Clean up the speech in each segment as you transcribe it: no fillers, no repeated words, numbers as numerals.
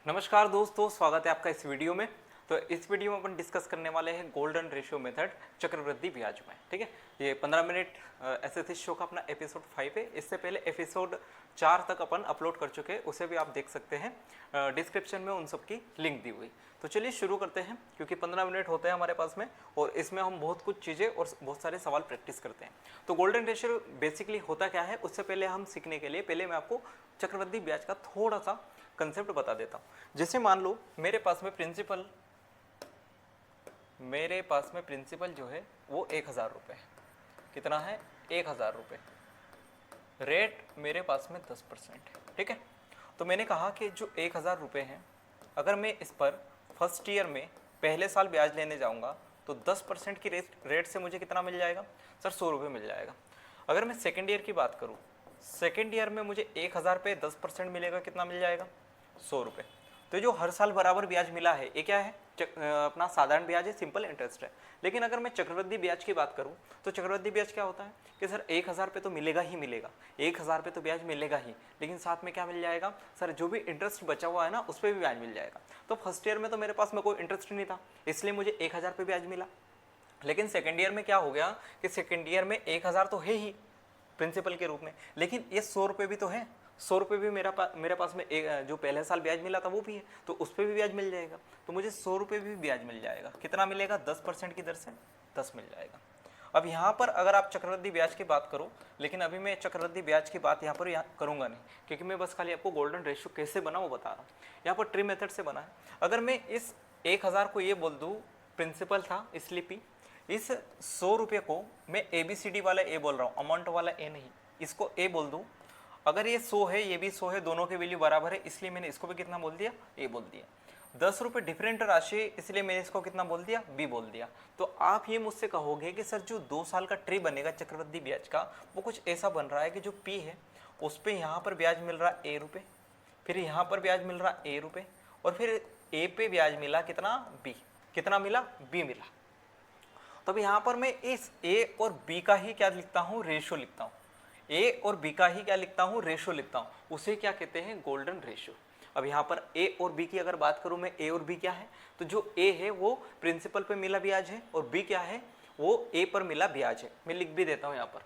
नमस्कार दोस्तों, स्वागत है आपका इस वीडियो में। तो इस वीडियो में अपन डिस्कस करने वाले हैं गोल्डन रेशियो मेथड चक्रवृद्धि ब्याज में। ठीक है, ये 15 मिनट एसएससी शो का अपना एपिसोड 5 है। इससे पहले एपिसोड 4 तक अपन अपलोड कर चुके हैं, उसे भी आप देख सकते हैं। डिस्क्रिप्शन में उन सब की लिंक दी हुई। तो चलिए शुरू करते हैं, क्योंकि 15 मिनट होते हैं हमारे पास में और इसमें हम बहुत कुछ चीज़ें और बहुत सारे सवाल प्रैक्टिस करते हैं। तो गोल्डन रेशियो बेसिकली होता क्या है, उससे पहले हम सीखने के लिए पहले मैं आपको चक्रवृद्धि ब्याज का थोड़ा सा कंसेप्ट बता देता हूँ। जैसे मान लो मेरे पास में प्रिंसिपल जो है वो 1000 रुपये है। कितना है? 1000 रुपये। रेट मेरे पास में 10% है। ठीक है, तो मैंने कहा कि जो 1000 रुपये हैं, अगर मैं इस पर फर्स्ट ईयर में पहले साल ब्याज लेने जाऊंगा तो 10% की रेट से मुझे कितना मिल जाएगा सर? 100 रुपये मिल जाएगा। अगर मैं सेकेंड ईयर की बात करूँ, सेकेंड ईयर में मुझे 1000 पे 10% मिलेगा, कितना मिल जाएगा? 100 रुपये। तो जो हर साल बराबर ब्याज मिला है, ये क्या है? अपना साधारण ब्याज है, सिंपल इंटरेस्ट है। लेकिन अगर मैं चक्रवृद्धि ब्याज की बात करूं तो चक्रवृद्धि ब्याज क्या होता है कि सर 1000 पे तो मिलेगा ही मिलेगा, 1000 पे तो ब्याज मिलेगा ही, लेकिन साथ में क्या मिल जाएगा सर? जो भी इंटरेस्ट बचा हुआ है ना, उस पर भी ब्याज मिल जाएगा। तो फर्स्ट ईयर में तो मेरे पास में कोई इंटरेस्ट नहीं था, इसलिए मुझे 1000 पे ब्याज मिला। लेकिन सेकेंड ईयर में क्या हो गया कि सेकेंड ईयर में 1000 तो है ही प्रिंसिपल के रूप में, लेकिन ये 100 रुपये भी तो है। 100 रुपये भी मेरे पास में जो पहले साल ब्याज मिला था वो भी है, तो उस पर भी ब्याज मिल जाएगा। तो मुझे 100 रुपये भी ब्याज मिल जाएगा। कितना मिलेगा? 10% की दर से 10 मिल जाएगा। अब यहाँ पर अगर आप चक्रवृद्धि ब्याज की बात करो, लेकिन अभी मैं चक्रवृद्धि ब्याज की बात यहाँ पर करूँगा नहीं, क्योंकि मैं बस खाली आपको गोल्डन रेशियो कैसे बना वो बता रहा हूँ। यहाँ पर ट्री मेथड से बना है। अगर मैं इस 1000 को ये बोल दूँ प्रिंसिपल था इसलिए पी, इस 100 रुपये को मैं ABCD वाला ए बोल रहा हूँ, अमाउंट वाला ए नहीं, इसको ए बोल दूँ। अगर ये 100 है, ये भी 100 है, दोनों के वैल्यू बराबर है, इसलिए मैंने इसको भी कितना बोल दिया? ए बोल दिया। 10 रुपये डिफरेंट राशि, इसलिए मैंने इसको कितना बोल दिया? बी बोल दिया। तो आप ये मुझसे कहोगे कि सर जो 2 साल का ट्री बनेगा चक्रवृद्धि ब्याज का, वो कुछ ऐसा बन रहा है कि जो पी है उस पर यहाँ पर ब्याज मिल रहा है ए रुपये, फिर यहाँ पर ब्याज मिल रहा ए रुपये, और फिर ए पे ब्याज मिला कितना? बी। कितना मिला? बी मिला। तो अब यहाँ पर मैं इस ए और बी का ही क्या लिखता हूँ? रेशो लिखता हूँ। ए और बी का ही क्या लिखता हूँ? रेशो लिखता हूँ। उसे क्या कहते हैं? Golden ratio. अब यहाँ पर ए और बी की अगर बात करूँ मैं, ए और बी क्या है? तो जो ए है वो प्रिंसिपल पे मिला ब्याज है, और बी क्या है? वो ए पर मिला ब्याज है। मैं लिख भी देता हूँ यहाँ पर।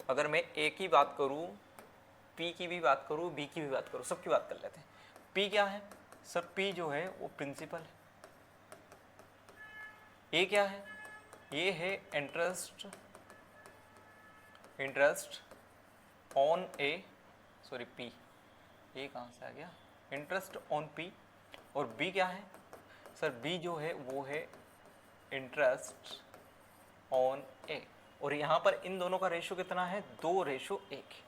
अगर मैं ए की बात करूँ, पी की भी बात करूँ, बी की भी बात करूँ, सबकी बात कर लेते हैं। पी क्या है सर? पी जो है वो प्रिंसिपल है। ये क्या है? ये है interest on A, sorry P, ये कहाँ से आ गया? Interest on P. और बी क्या है सर? बी जो है वो है इंटरेस्ट ऑन ए। और यहाँ पर इन दोनों का रेशो कितना है? 2:1।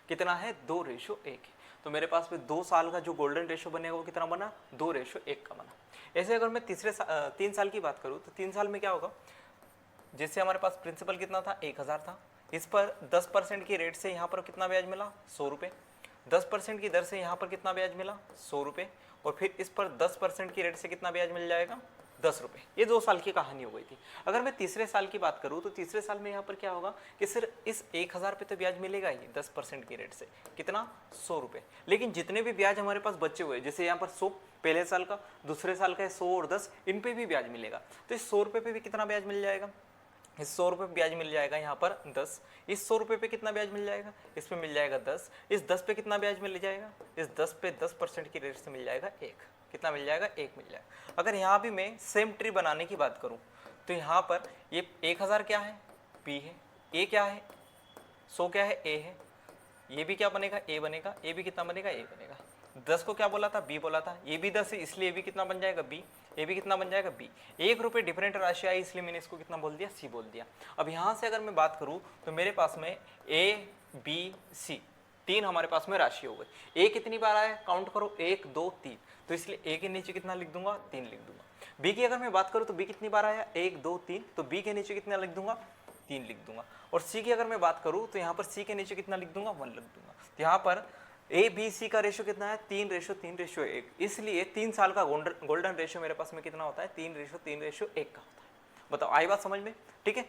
कितना है? 2:1। तो मेरे पास में 2 साल का जो गोल्डन रेशो बनेगा वो कितना बना? 2:1 का बना। ऐसे अगर मैं 3 साल की बात करूँ तो 3 साल में क्या होगा? जैसे हमारे पास प्रिंसिपल कितना था? 1000 था। इस पर 10% की रेट से यहाँ पर कितना ब्याज मिला? 100 रुपये। 10% की दर से यहाँ पर कितना ब्याज मिला? 100 रुपये। और फिर इस पर 10% की रेट से कितना ब्याज मिल जाएगा? 10 रुपये। ये 2 साल की कहानी हो गई थी। अगर मैं तीसरे साल की बात करूँ तो तीसरे साल में यहाँ पर क्या होगा कि सिर्फ इस 1000 पे तो ब्याज मिलेगा ही 10% की रेट से। कितना? 100 रुपये। लेकिन जितने भी ब्याज हमारे पास बचे हुए, जैसे यहाँ पर 100 पहले साल का, दूसरे साल का 100 और 10, इन पे भी ब्याज मिलेगा। तो इस 100 रुपये पे भी कितना ब्याज मिल जाएगा? इस 100 रुपये ब्याज मिल जाएगा यहाँ पर 10। इस 100 रुपये पे कितना ब्याज मिल जाएगा? इस पे मिल जाएगा 10। इस 10 पे कितना ब्याज मिल जाएगा? इस 10 पे 10% की रेट से मिल जाएगा 1। कितना मिल जाएगा? 1 मिल जाएगा। अगर यहाँ भी मैं सेम ट्री बनाने की बात करूँ तो यहाँ पर ये 1000 क्या है? पी है। ए क्या है? 100 क्या है? ए है। ये भी क्या बनेगा? ए बनेगा। ए भी कितना बनेगा? ए बनेगा। 10 को क्या बोला था? बी बोला था। ये भी 10 है, इसलिए ये भी कितना बन जाएगा? बी। ये भी कितना बन जाएगा? बी। 1 रुपये डिफरेंट राशि आई, इसलिए मैंने इसको कितना बोल दिया? सी बोल दिया। अब यहाँ से अगर मैं बात करूँ तो मेरे पास में ए बी सी 3 हमारे पास में राशि हो गई। ए कितनी बार आया? काउंट करो, 1 2 3। तो इसलिए ए के नीचे कितना लिख दूंगा? 3 लिख दूंगा। बी की अगर मैं बात करूँ तो बी कितनी बार आया? 1 2 3। तो बी के नीचे कितना लिख दूंगा? 3 लिख दूंगा। और सी की अगर मैं बात करूँ तो यहाँ पर सी के नीचे कितना लिख दूंगा? 1 लिख दूंगा। तो यहाँ पर ए बी सी का रेशो कितना है? 3:3:1। इसलिए 3 साल का गोल्डन रेशो मेरे पास में कितना होता है? 3:3:1 का होता है। बताओ, आई बात समझ में? ठीक है,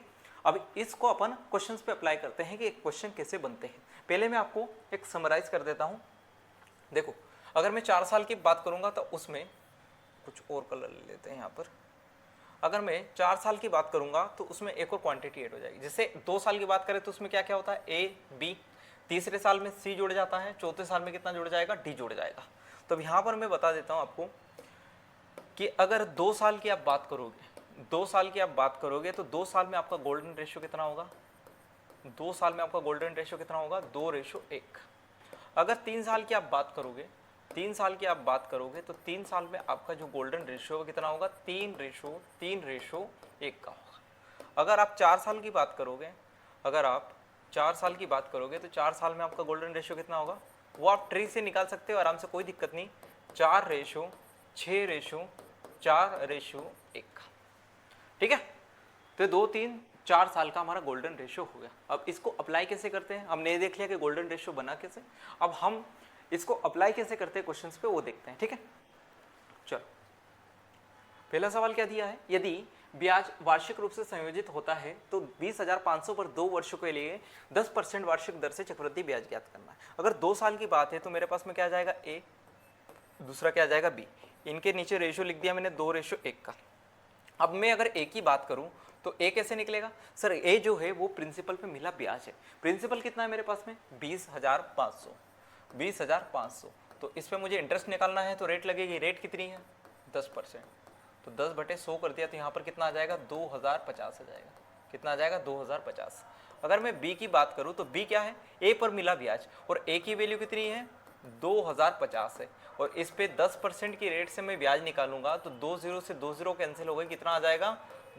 अब इसको अपन क्वेश्चंस पे अप्लाई करते हैं कि एक क्वेश्चन कैसे बनते हैं। पहले मैं आपको एक समराइज कर देता हूँ। देखो, अगर मैं 4 साल की बात करूंगा तो उसमें कुछ और कलर ले लेते हैं यहाँ पर। अगर मैं 4 साल की बात करूंगा तो उसमें एक और क्वांटिटी ऐड हो जाएगी। जैसे 2 साल की बात करें तो उसमें क्या क्या होता है, ए बी, तीसरे साल में सी जुड़ जाता है, चौथे साल में कितना जुड़ जाएगा, डी जुड़ जाएगा। तो यहाँ पर मैं बता देता हूँ आपको कि अगर 2 साल की आप बात करोगे, 2 साल की आप बात करोगे तो 2 साल में आपका गोल्डन रेशियो कितना होगा, 2 साल में आपका गोल्डन रेशियो कितना होगा, 2:1। अगर 3 साल की आप बात करोगे, 3 साल की आप बात करोगे तो 3 साल में आपका जो गोल्डन रेशियो कितना होगा, 3:1 का होगा। अगर आप 4 साल की बात करोगे, अगर आप 4 साल की बात करोगे तो 4 साल में आपका गोल्डन रेशियो कितना होगा, वो आप ट्री से निकाल सकते हो आराम से, कोई दिक्कत नहीं, 4:6:4:1 का। ठीक है, तो 2, 3, 4 साल का हमारा गोल्डन रेशियो हो गया। अब इसको अप्लाई कैसे करते हैं, हमने ये देख लिया कि गोल्डन रेशियो बना कैसे, अब हम इसको अप्लाई कैसे करते हैं क्वेश्चंस पे वो देखते हैं। ठीक है, चलो पहला सवाल क्या दिया है, यदि ब्याज वार्षिक रूप से संयोजित होता है तो 20,500 पर 2 वर्षों के लिए 10% वार्षिक दर से चक्रवृद्धि ब्याज ज्ञात करना है। अगर 2 साल की बात है तो मेरे पास में क्या आ जाएगा, ए, दूसरा क्या आ जाएगा, बी। इनके नीचे रेशियो लिख दिया मैंने 2:1 का। अब मैं अगर ए की बात करूं तो ए कैसे निकलेगा, सर ए जो है वो प्रिंसिपल पे मिला ब्याज है। प्रिंसिपल कितना है मेरे पास में, 20,500, तो इस पे मुझे इंटरेस्ट निकालना है तो रेट लगेगी, रेट कितनी है, 10%, तो 10/100 कर दिया तो यहाँ पर कितना आ जाएगा, 2050 आ जाएगा। कितना आ जाएगा, 2050। अगर मैं बी की बात करूँ तो बी क्या है, ए पर मिला ब्याज, और ए की वैल्यू कितनी है, 2050 है, और इस पे 10% की रेट से मैं ब्याज निकालूंगा तो 2 0 से 2 0 कैंसिल हो गई, कितना आ जाएगा,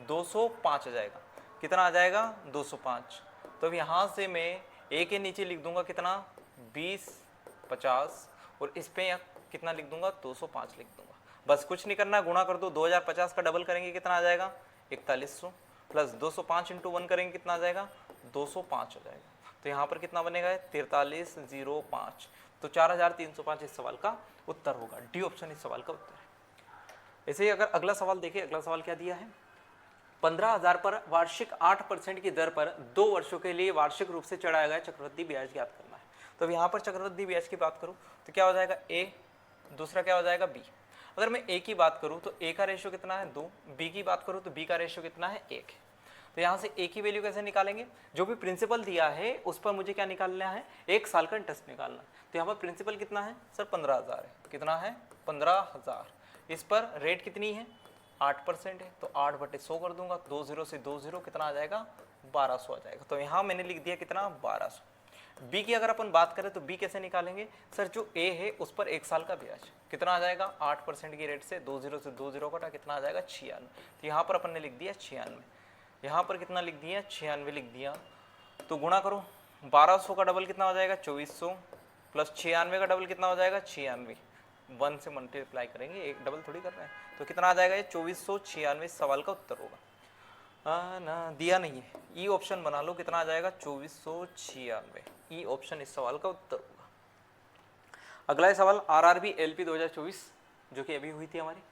205 आ जाएगा। कितना आ जाएगा, 205। तो अब यहाँ से मैं ए के नीचे लिख दूंगा कितना, 2050, और इस पे कितना लिख दूंगा, 205 लिख दूंगा। बस कुछ नहीं करना, गुणा कर दो, 2050 का डबल करेंगे कितना आ जाएगा, 4100, प्लस 205 × 1 करेंगे कितना आ जाएगा, 205 हो जाएगा। तो यहाँ पर कितना बनेगा, 4305। तो 4305 इस सवाल का उत्तर होगा, डी ऑप्शन इस सवाल का उत्तर है। ऐसे ही अगर अगला सवाल देखें, अगला सवाल क्या दिया है, 15,000 पर वार्षिक 8% की दर पर 2 वर्षों के लिए वार्षिक रूप से चढ़ाया गया चक्रवृद्धि ब्याज ज्ञात करना है। तो यहाँ पर चक्रवृद्धि ब्याज की बात करूँ तो क्या हो जाएगा, ए, दूसरा क्या हो जाएगा, बी। अगर मैं ए की बात करूँ तो ए का रेशियो कितना है, 2, बी की बात करूँ तो बी का रेशियो कितना है, 1 है। तो यहाँ से ए की वैल्यू कैसे निकालेंगे, जो भी प्रिंसिपल दिया है उस पर मुझे क्या निकालना है, 1 साल का इंटरेस्ट निकालना है। तो यहाँ पर प्रिंसिपल कितना है, सर 15,000 है। कितना है, 15,000। इस पर रेट कितनी है, 8% है, तो 8/100 कर दूंगा, 2 0 से 2 0 कितना आ जाएगा, 1200 आ जाएगा। तो यहाँ मैंने लिख दिया कितना, 1200। बी की अगर अपन बात करें तो बी कैसे निकालेंगे, सर जो ए है उस पर 1 साल का ब्याज कितना आ जाएगा, 8% की रेट से 2 0 से 2 0 कटा, कितना आ जाएगा, 96। तो यहाँ पर अपन ने लिख दिया 96, यहाँ पर कितना लिख दिया, 96 लिख दिया। तो गुणा करो, 1200 का डबल कितना हो जाएगा, 2400, प्लस 96 का डबल कितना हो जाएगा, 96, 1 से मल्टीप्लाई करेंगे, एक डबल थोड़ी कर रहे हैं, तो कितना आ जाएगा, ये 2496 सवाल का उत्तर होगा। ना दिया नहीं है, ई ऑप्शन बना लो, कितना आ जाएगा, 2496, ई ऑप्शन इस सवाल का उत्तर होगा। अगला है सवाल आरआरबी एलपी 2024 जो कि अभी हुई थी हमारी।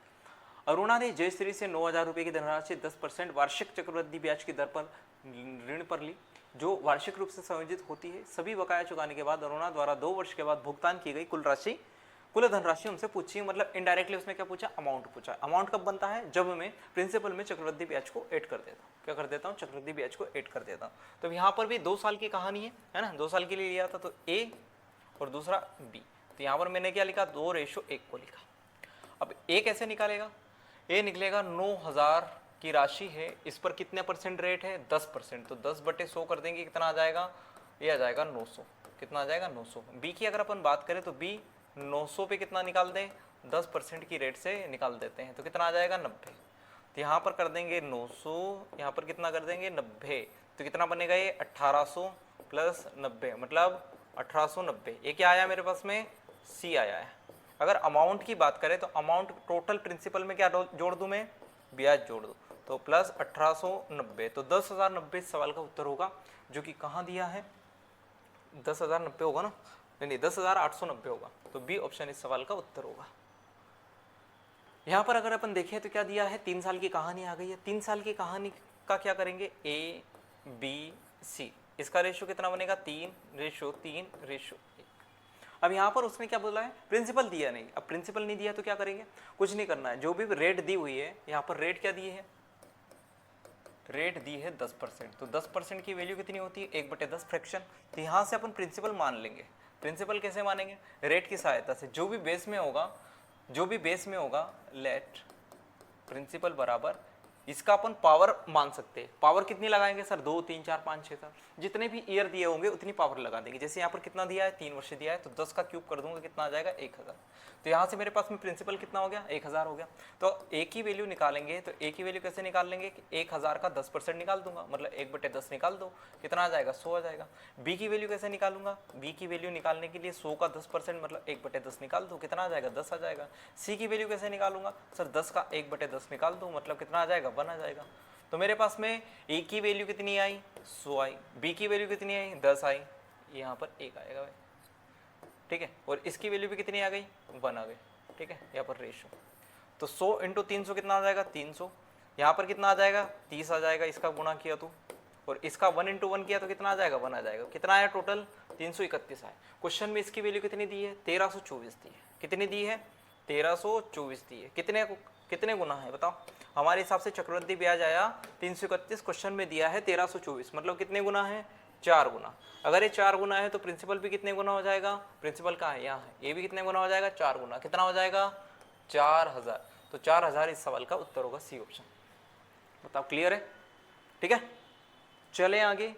अरुणा ने जयश्री से 9,000 रुपये की धनराशि 10% वार्षिक चक्रवृद्धि ब्याज की दर पर ऋण पर ली, जो वार्षिक रूप से संयोजित होती है। सभी बकाया चुकाने के बाद अरुणा द्वारा 2 वर्ष के बाद भुगतान की गई कुल धनराशि हमसे पूछी है, मतलब इनडायरेक्टली उसने क्या पूछा, अमाउंट पूछा। अमाउंट कब बनता है, जब मैं प्रिंसिपल में चक्रवृद्धि ब्याज को ऐड कर देता हूँ। क्या कर देता हूँ, चक्रवृद्धि ब्याज को ऐड कर देता हूँ। तो यहाँ पर भी 2 साल की कहानी है ना, 2 साल के लिए लिया था, तो ए और दूसरा बी। तो यहाँ पर मैंने क्या लिखा, 2:1 को लिखा। अब ए कैसे निकालेगा, ए निकलेगा 9,000 की राशि है, इस पर कितने परसेंट रेट है, 10%, तो 10/100 कर देंगे, कितना आ जाएगा, ये आ जाएगा 900। कितना आ जाएगा, 900। बी की अगर अपन बात करें तो बी 900 पे कितना निकाल दें, 10% की रेट से निकाल देते हैं, तो कितना आ जाएगा, 90। तो यहाँ पर कर देंगे 900, यहाँ पर कितना कर देंगे, 90, तो कितना बनेगा, ये 1800 प्लस 90, मतलब 1890। ये क्या आया मेरे पास में, सी आया है। अगर अमाउंट की बात करें तो अमाउंट टोटल प्रिंसिपल में क्या जोड़ दूं मैं, ब्याज जोड़ दूं, तो प्लस 1890, तो 10,090 सवाल का उत्तर होगा, जो कि कहाँ दिया है, 10,090 होगा ना, नहीं 10,890 होगा। तो बी ऑप्शन इस सवाल का उत्तर होगा। यहाँ पर अगर अपन देखें तो क्या दिया है, 3 साल की कहानी आ गई है। 3 साल की कहानी का क्या करेंगे, ए बी सी, इसका रेशियो कितना बनेगा, 3:3:1। अब यहाँ पर उसने क्या बोला है, प्रिंसिपल दिया नहीं। अब प्रिंसिपल नहीं दिया तो क्या करेंगे, कुछ नहीं करना है, जो भी रेट दी हुई है, यहाँ पर रेट क्या दी है, रेट दी है 10%। तो 10% की वैल्यू कितनी होती है, 1/10 फ्रैक्शन। तो यहाँ से अपन प्रिंसिपल मान लेंगे। प्रिंसिपल कैसे मानेंगे, रेट की सहायता से, जो भी बेस में होगा, लेट प्रिंसिपल बराबर, इसका अपन पावर मान सकते हैं। पावर कितनी लगाएंगे सर, 2 3 4 5 6 7, जितने भी ईयर दिए होंगे उतनी पावर लगा देंगे। जैसे यहाँ पर कितना दिया है, 3 वर्ष दिया है, तो 10 का क्यूब कर दूंगा, कितना आ जाएगा, 1000। तो यहाँ से मेरे पास में प्रिंसिपल कितना हो गया, 1000 हो गया। तो एक ही वैल्यू निकालेंगे, तो एक ही वैल्यू कैसे निकाल लेंगे कि 1000 का 10% निकाल दूंगा, मतलब 1/10 निकाल दो, कितना आ जाएगा, 100 आ जाएगा। बी की वैल्यू कैसे निकालूंगा, बी की वैल्यू निकालने के लिए 100 का 10% मतलब 1/10 निकाल दो, कितना आ जाएगा, 10 आ जाएगा। सी की वैल्यू कैसे निकालूंगा सर, 10 का 1/10 निकाल दो, मतलब कितना आ जाएगा, 1 आ जाएगा। तो मेरे पास में ए की वैल्यू कितनी आई, 100 आई, बी की वैल्यू कितनी आई, 10 आई, यहाँ पर 1 आएगा भाई, ठीक है। और इसकी वैल्यू भी कितनी आ गई, 1 आ गई, ठीक है। यहाँ पर रेशो, तो 100 × 300 कितना आ जाएगा, 300। यहाँ पर कितना आ जाएगा, 30 आ जाएगा, इसका गुणा किया तो, और इसका 1 × 1 किया तो कितना आ जाएगा, 1 आ जाएगा। कितना आया टोटल, 331 आया। क्वेश्चन में इसकी वैल्यू कितनी दी है, 1324 दी है। कितनी दी है, 1324 दी है। कितने गुना है बताओ, हमारे हिसाब से चक्रवृद्धि ब्याज आया 331, क्वेश्चन में दिया है 1324, मतलब कितने गुना है, 4 गुना। अगर ये 4 गुना है तो प्रिंसिपल भी कितने गुना हो जाएगा, प्रिंसिपल कहाँ है, यहाँ है, ये भी कितने गुना हो जाएगा, 4 गुना। कितना हो जाएगा, 4000। तो 4000 इस सवाल का उत्तर होगा, सी ऑप्शन। बताओ क्लियर है, ठीक है। चले आगे,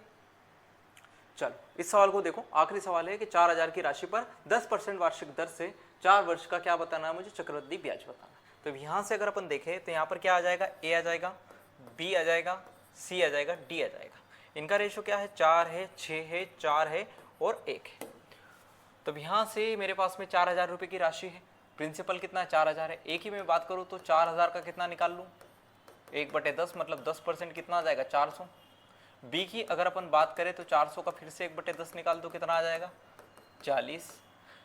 चलो इस सवाल को देखो, आखिरी सवाल है कि 4000 की राशि पर 10% वार्षिक दर से 4 वर्ष का क्या बताना है मुझे, चक्रवृद्धि ब्याज बताना। तो यहाँ से अगर अपन देखें तो यहाँ पर क्या आ जाएगा, ए आ जाएगा, बी आ जाएगा, सी आ जाएगा, डी आ जाएगा। इनका रेशो क्या है, 4 है, 6 है, 4 है और 1 है। तो यहाँ से मेरे पास में 4000 रुपये की राशि है, प्रिंसिपल कितना है, 4000 है। ए की मैं बात करूँ तो 4000 का कितना निकाल लूँ, 1/10 मतलब 10% कितना आ जाएगा, 400। बी की अगर अपन बात करें तो 400 का फिर से 1/10 निकाल दो, कितना आ जाएगा, 40।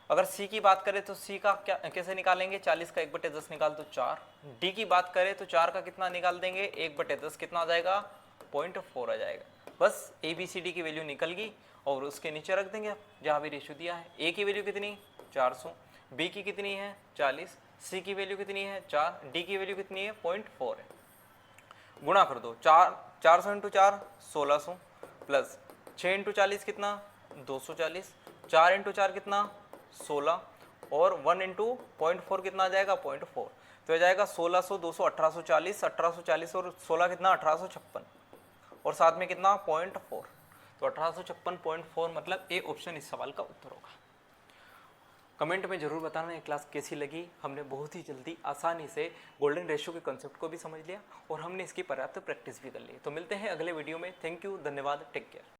अगर सी की बात करें तो सी का क्या कैसे निकालेंगे, 40 का 1/10 निकाल दो, 4। डी की बात करें तो 4 का कितना निकाल देंगे, 1/10 कितना आ जाएगा, 0.4 आ जाएगा। बस ए बी सी डी की वैल्यू निकल गई और उसके नीचे रख देंगे जहाँ भी रेशो दिया है। ए की वैल्यू कितनी, 400, बी की कितनी है, 40, सी की वैल्यू कितनी है, 4, डी की वैल्यू कितनी है, 0.4 है। गुणा कर दो, 400 × 4 1600 प्लस 6 × 40 कितना, 240, 4 × 4 कितना, 16 और 1 × 0.4 कितना आ जाएगा, 0.4। तो आ जाएगा 1600, 200, 1840, 1840 और 16 कितना, 1856 और साथ में कितना, 0.4। तो 1856.4 मतलब ए ऑप्शन इस सवाल का उत्तर होगा। कमेंट में जरूर बताना ये क्लास कैसी लगी। हमने बहुत ही जल्दी आसानी से गोल्डन रेशियो के कॉन्सेप्ट को भी समझ लिया और हमने इसकी पर्याप्त प्रैक्टिस भी कर ली। तो मिलते हैं अगले वीडियो में। थैंक यू, धन्यवाद, टेक केयर।